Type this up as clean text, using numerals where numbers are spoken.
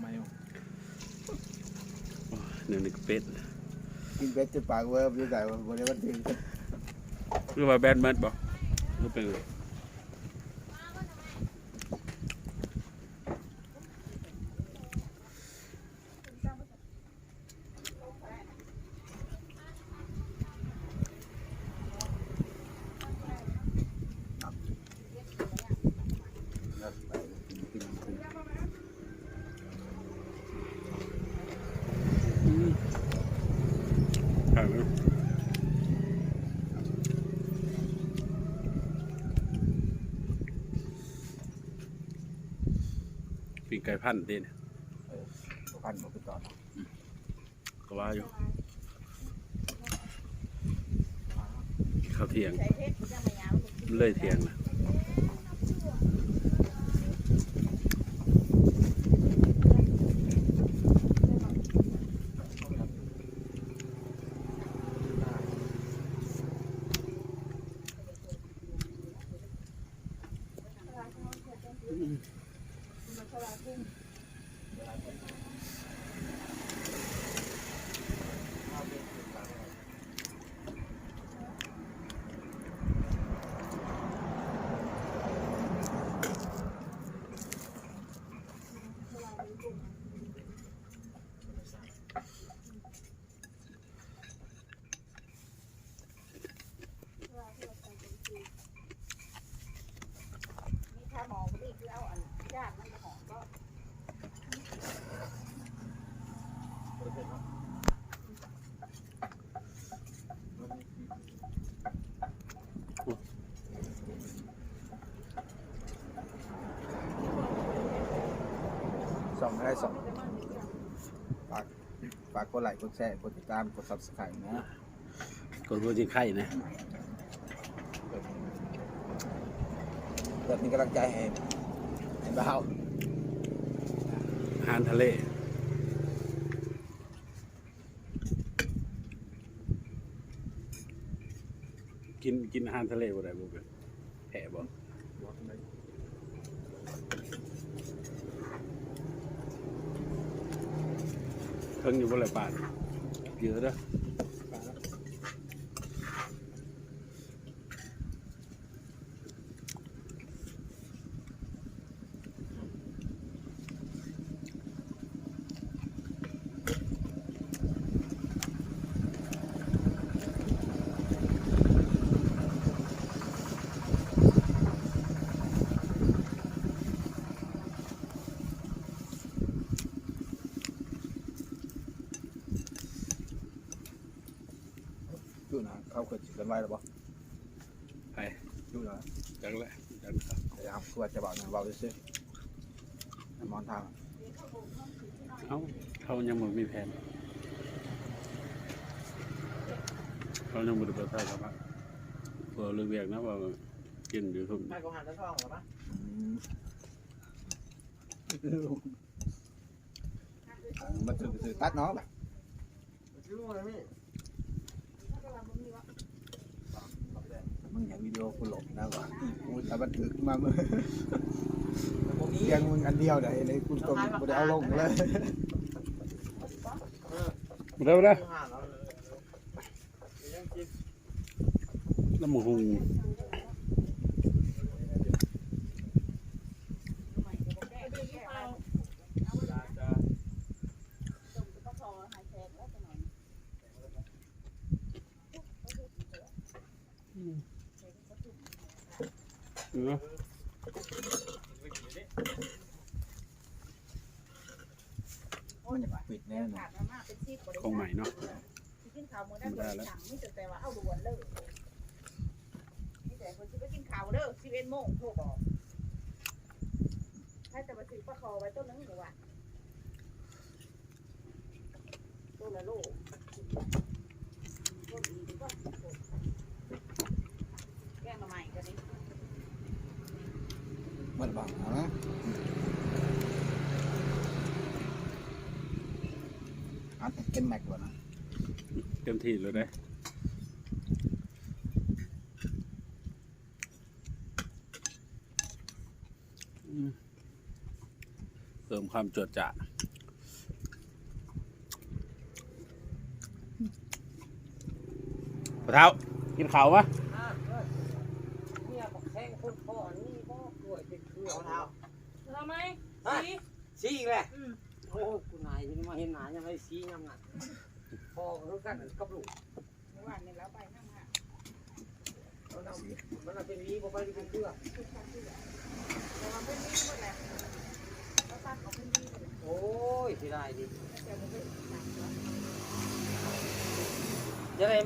ไม่เอาเนื้อนี่ก็เป็ดกินเป็ดจะปากเวิร์บอยู่แต่บริเวณถึงหรือว่าแบดเมิดบ่หรือเป็นปีกไก่พันธุ์ตีนพันหมดไปต่อก็ว่าอยู่ข้าวเที่ยงเลยเที่ยงนะส่องได้ส่องฝากกดไลค์กดแชร์กดติดตามกด Subscribe นะกดหัวจิงไข่นะเกิดมีกำลังใจให้บ่าวอาหารทะเลกินอาหารทะเลบ่ได้บ่เป็นแผลบ่เพิ่งอยู่บนไหล่ปานเยอะเด้ออยู่นะเขาเคยจิกันไว้หรือเปล่าไปอยู่นะจังแหละจังครับแต่ครับคือว่าจะบอกนะบอกด้วยซิมองทางเขายังบ่มีแผนเขายังบ่ได้ไปใช้ครับพอเรื่องเวียกนะว่ากินอยู่ทุ่มไม่ก็หันตะท่องหรอปะมันถือตัดน้องแบบชื่ออะไรนี่มึงเห็นวิดีโอคุณหลบนะว่ากูแต่บันทึกมาเมื่อยังมึงอันเดียวเดี๋ยวในคุณตรงกูได้เอาลงเลยเร็วนะน้ำหุงมันจะปิดแน่นอนคงใหม่เนาะกินข้าวมื้อนั้นบ่ได้สั่งมีแต่ว่าเอาด่วนเลยมีแต่คนสิไปกินข้าวเด้อ 11:00 นโทรบอกให้แต่มาซื้อปลาคอไว้ต้นนึงก็ว่าต้นละโลต้นอีกก็แกงหน่อไม้กันนี่มันบังนะอันเก็นแม็กก่อนนะเต็มที่เลยได้เพิ่มความจดจ่า เท้ากินข้าวปะ เนี่ยบอกแข้งคนพ่อนี่พ่อกล้วยเป็นเครือ เอาเท้า ทำไม สีอีกแหละโอ้กูนายนี่มาเห็นหนายังไงสียังไงพ่อรู้กันกับลูก เมื่อวานเนี่ยแล้วไปนั่งมา มันเป็นวีบ่ไปเป็นเครือ แต่ว่าเป็นนี่หมดแหละเขาตัดของเป็นนี่หมด โอ้ยที่ได้ดิ แต่มันเป็น จะได้